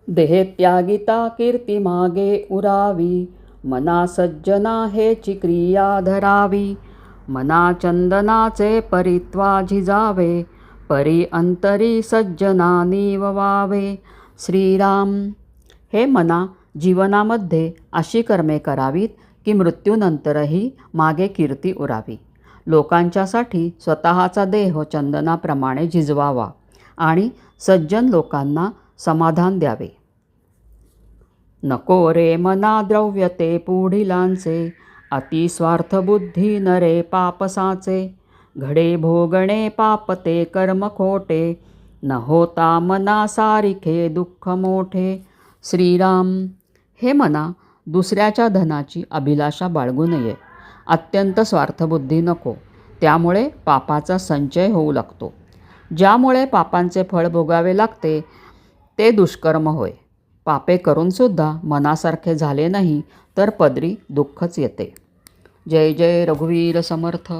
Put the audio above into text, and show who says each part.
Speaker 1: देहे त्यागिता कीर्ती मागे उरावी, मना सज्जना हेची क्रिया धरावी. मना चंदनाचे परित्वा झिजावे, परी अंतरी सज्जना निववावे. श्रीराम. हे मना, जीवनामध्ये अशी कर्मे करावीत की मृत्यूनंतरही मागे कीर्ती उरावी. लोकांच्यासाठी स्वतःचा देह चंदनाप्रमाणे झिजवावा आणि सज्जन लोकांना समाधान द्यावे. नको रे मना द्रव्यते पुढिलांचे, अति स्वार्थबुद्धी नरे पापसाचे. घडे भोगणे पापते कर्म खोटे, न होता मना सारिखे दुःख मोठे. श्रीराम. हे मना, दुसऱ्याच्या धनाची अभिलाषा बाळगू नये. अत्यंत स्वार्थबुद्धी नको, त्यामुळे पापाचा संचय होऊ लागतो. ज्यामुळे पापांचे फळ भोगावे लागते ते दुष्कर्म होय. पापे करूनसुद्धा मनासारखे झाले नाही तर पदरी दुःखच येते. जय जय रघुवीर समर्थ.